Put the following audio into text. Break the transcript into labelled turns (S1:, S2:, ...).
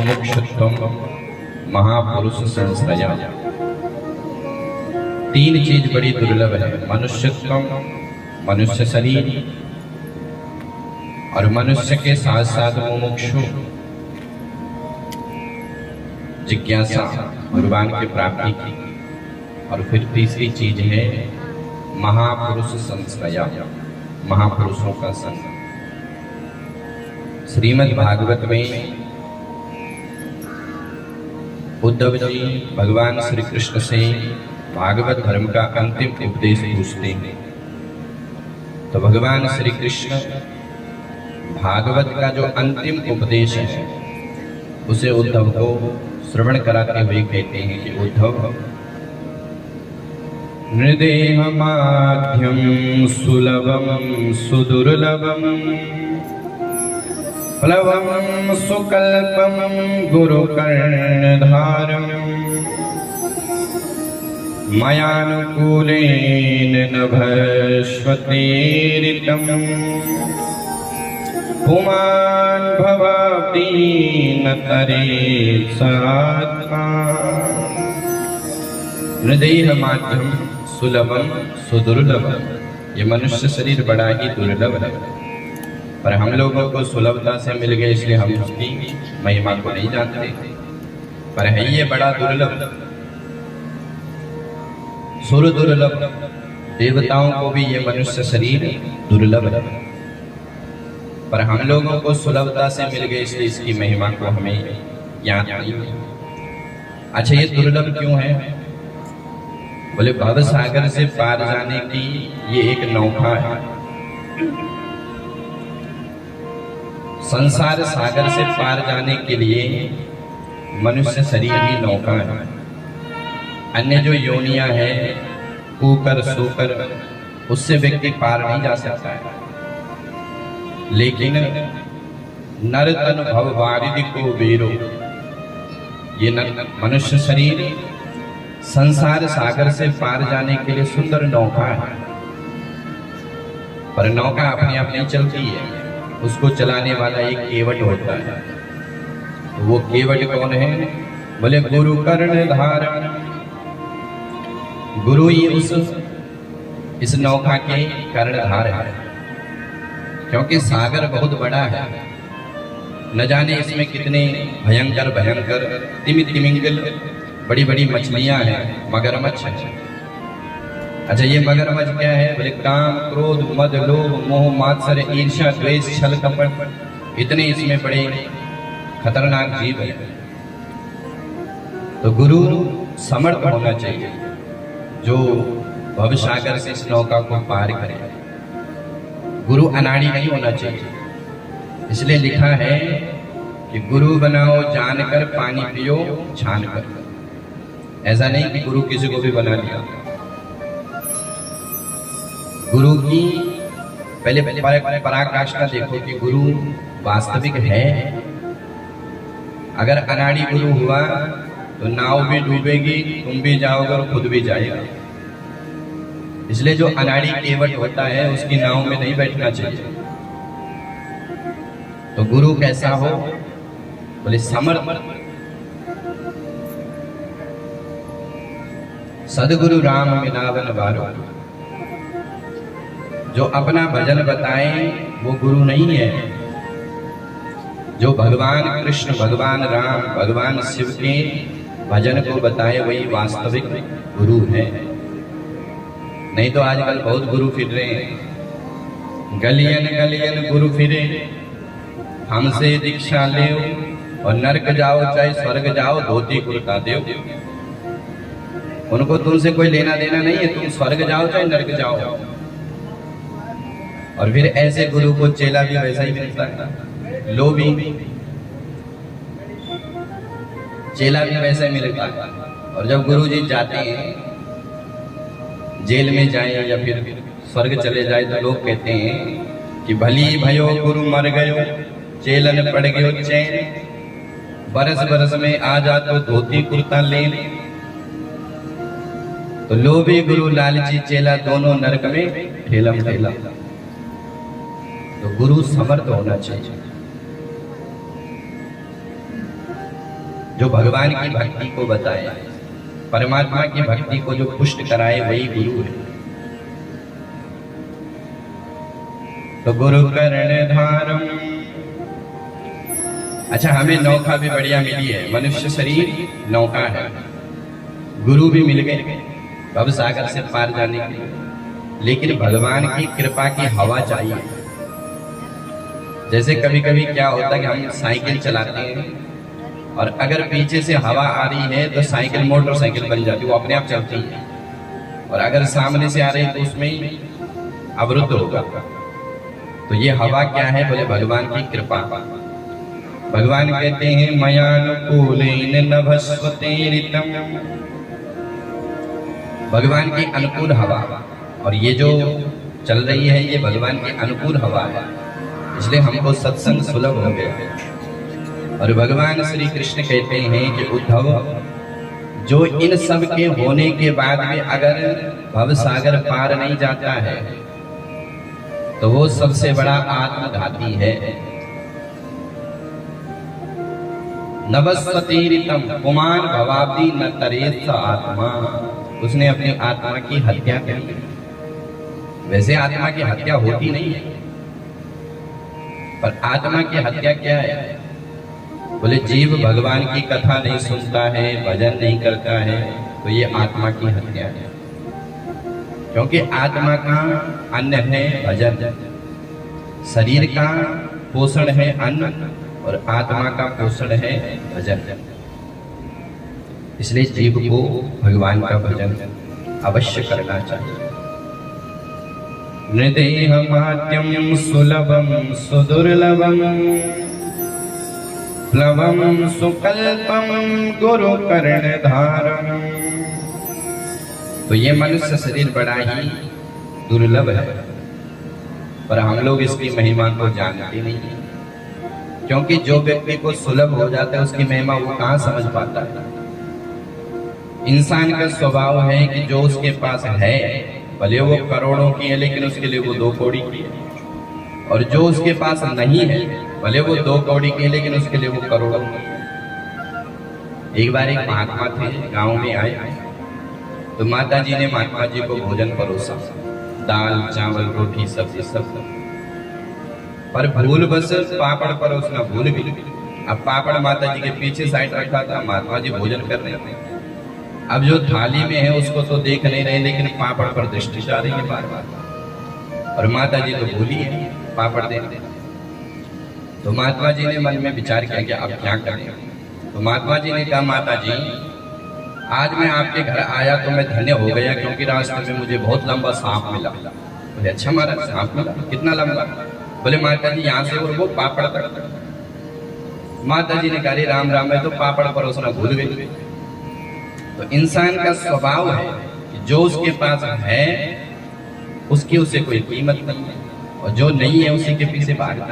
S1: मुमुक्षुत्वम महापुरुष संश्रया। तीन चीज बड़ी दुर्लभ है, मनुष्यत्व, मनुष्य शरीर और मनुष्य के साथ साथ मुमुक्षु जिज्ञासा भगवान की प्राप्ति की, और फिर तीसरी चीज है महापुरुष संश्रया, महापुरुषों का संग। श्रीमद् भागवत में उद्धव जी भगवान श्री कृष्ण से भागवत धर्म का अंतिम उपदेश पूछते हैं, तो भगवान श्री कृष्ण भागवत का जो अंतिम उपदेश है उसे उद्धव को श्रवण कराते हुए कहते हैं कि उद्धव, नृदेह माध्यम सुलभम सुदुर्लभम प्लवम सुकल्पम गुरुकर्णधारम मयानुकूलेन नभस्वते ऋतम् पुमान् भवति न तरेत् सात्मा। नृदेह माध्यम सुलभम सुदुर्लभम, ये मनुष्य शरीर बड़ा ही दुर्लभ है, पर हम लोगों को सुलभता से मिल गए इसलिए हम उसकी महिमा को नहीं जानते, पर है ये बड़ा दुर्लभ, सुर दुर्लभ, देवताओं को भी ये मनुष्य शरीर दुर्लभ है, पर हम लोगों को सुलभता से मिल गए इसलिए इसकी महिमा को हमें ज्ञान नहीं। अच्छा, ये दुर्लभ क्यों है? बोले भव सागर से पार जाने की ये एक नौका है। संसार सागर से पार जाने के लिए मनुष्य शरीर ही नौका है। अन्य जो योनियां हैं, कुकर सूकर, उससे व्यक्ति पार नहीं जा सकता है, लेकिन नर तन भव वारिधि को बेरो, ये मनुष्य शरीर संसार सागर से पार जाने के लिए सुंदर नौका है, पर नौका अपने आप नहीं चलती है, उसको चलाने वाला एक केवट होता है। तो वो केवट कौन है? बोले गुरु कर्णधार, गुरु ही इस नौका के कर्णधार है, क्योंकि सागर बहुत बड़ा है, न जाने इसमें कितने भयंकर भयंकर तिमिंगल बड़ी बड़ी मछलियां हैं, मगरमच्छ है। अच्छा, ये मगरमच्छ क्या है? बोले काम क्रोध मद लोभ मोह मात्सर्य ईर्ष्या द्वेष छल कपट, इतने इसमें बड़े खतरनाक जीव है। तो गुरु समर्थ होना चाहिए जो भवसागर से इस नौका को पार करे। गुरु अनाड़ी नहीं होना चाहिए, इसलिए लिखा है कि गुरु बनाओ जानकर पानी पियो छान कर। ऐसा नहीं कि गुरु किसी को भी बना लिया। गुरु की पहले पराकाष्ठा देखो कि गुरु वास्तविक है। अगर अनाड़ी गुरु हुआ तो नाव भी डूबेगी, तुम भी जाओगे और खुद भी जाएगा। इसलिए जो अनाड़ी केवट होता है उसकी नाव में नहीं बैठना चाहिए। तो गुरु कैसा हो? बोले समर्थ। सदगुरु राम मिलावन बारो, जो अपना भजन बताए वो गुरु नहीं है। जो भगवान कृष्ण, भगवान राम, भगवान शिव के भजन को बताए वही वास्तविक गुरु है। नहीं तो आजकल बहुत गुरु फिर रहे हैं, गलियन गलियन गुरु फिरे, हमसे दीक्षा ले और नरक जाओ चाहे स्वर्ग जाओ धोती कुर्ता दो। उनको तुमसे कोई लेना देना नहीं है, तुम स्वर्ग जाओ चाहे नरक जाओ। और फिर ऐसे गुरु को चेला भी वैसा ही मिलता है, लोभी चेला भी वैसा ही मिलता है। और जब गुरु जी जाते हैं, जेल में जाए या फिर स्वर्ग चले जाए, तो लोग कहते हैं कि भली भयो गुरु मर गयो, चेलन पड़ गयो चैन, बरस बरस में आ जा तो धोती कुर्ता ले। तो लोभी गुरु लालची चेला दोनों नरक में ठेलम ठेला। तो गुरु समर्थ होना चाहिए। जो भगवान की भक्ति को बताए, परमात्मा की भक्ति को जो पुष्ट कराए, वही गुरु है। तो गुरु कर्णधारम। अच्छा, हमें नौका भी बढ़िया मिली है, मनुष्य शरीर नौका है, गुरु भी मिल गए भव सागर से पार जाने के लिए, लेकिन भगवान की कृपा की हवा चाहिए। जैसे कभी कभी क्या होता है कि हम साइकिल चलाते हैं और अगर पीछे से हवा आ रही है तो साइकिल मोटरसाइकिल बन जाती है, वो अपने आप चलती है, और अगर सामने से आ रही है तो उसमें अवरुद्ध होगा। तो ये हवा क्या है? बोले भगवान की कृपा। भगवान कहते हैं मयानुकूलेन नभस्वतेरितम, भगवान की अनुकूल हवा, और ये जो चल रही है ये भगवान की अनुकूल हवा है, इसलिए हमको सत्संग सुलभ हो गया। और भगवान श्री कृष्ण कहते हैं कि उद्धव, जो इन सब के होने के बाद में अगर भव सागर पार नहीं जाता है तो वो सबसे बड़ा आत्मघाती है। नभस्वतीरितम पुमान भवाब्दी न तरेत आत्मा, उसने अपनी आत्मा की हत्या की। वैसे आत्मा की हत्या होती नहीं है, पर आत्मा की हत्या क्या है? बोले जीव भगवान की कथा नहीं सुनता है, भजन नहीं करता है, तो ये आत्मा की हत्या है। क्योंकि आत्मा का अन्न है भजन, शरीर का पोषण है अन्न, और आत्मा का पोषण है भजन। इसलिए जीव को भगवान का भजन अवश्य करना चाहिए। नृदेह मात्यम सुलभम सुदुर्लभम प्लवम सुकल्पम गुरु कर्णधारम। तो ये मनुष्य शरीर बड़ा ही दुर्लभ है, पर हम लोग इसकी महिमा को जानते नहीं है। क्योंकि जो व्यक्ति को सुलभ हो जाता है उसकी महिमा वो कहाँ समझ पाता है। इंसान का स्वभाव है कि जो उसके पास है, भले वो करोड़ों की है लेकिन उसके लिए वो 2 कौड़ी की है, और जो उसके पास नहीं है भले वो 2 कौड़ी की है लेकिन उसके लिए वो करोड़ों की है। एक बार एक महात्मा थे, गांव में आए, तो माता जी ने महात्मा जी को भोजन परोसा, दाल चावल रोटी सब्जी सब, पर भूल बस पापड़ परोसना भूल गई। अब पापड़ माता जी के पीछे साइड रखा था, महात्मा जी भोजन कर रहे थे। अब जो थाली में है उसको तो देख नहीं रहे, लेकिन पापड़ पर दृष्टि जा रही है बार बार, और माता जी तो भूली है पापड़ देते। तो महात्मा जी ने मन में विचार किया कि अब क्या करें। तो महात्मा जी ने कहा, माता जी आज मैं आपके घर आया तो मैं धन्य हो गया, क्योंकि रास्ते में मुझे बहुत लंबा सांप मिला। बोले अच्छा महाराज, सांप मिला? कितना लंबा? बोले माता जी यहाँ से और वो पापड़ तक। माता जी ने कहा, राम राम, मैं तो पापड़ परोसना भूल गई। तो इंसान का स्वभाव है कि जो उसके पास है उसकी उसे कोई कीमत नहीं है, और जो नहीं है उसी के पीछे भागता है।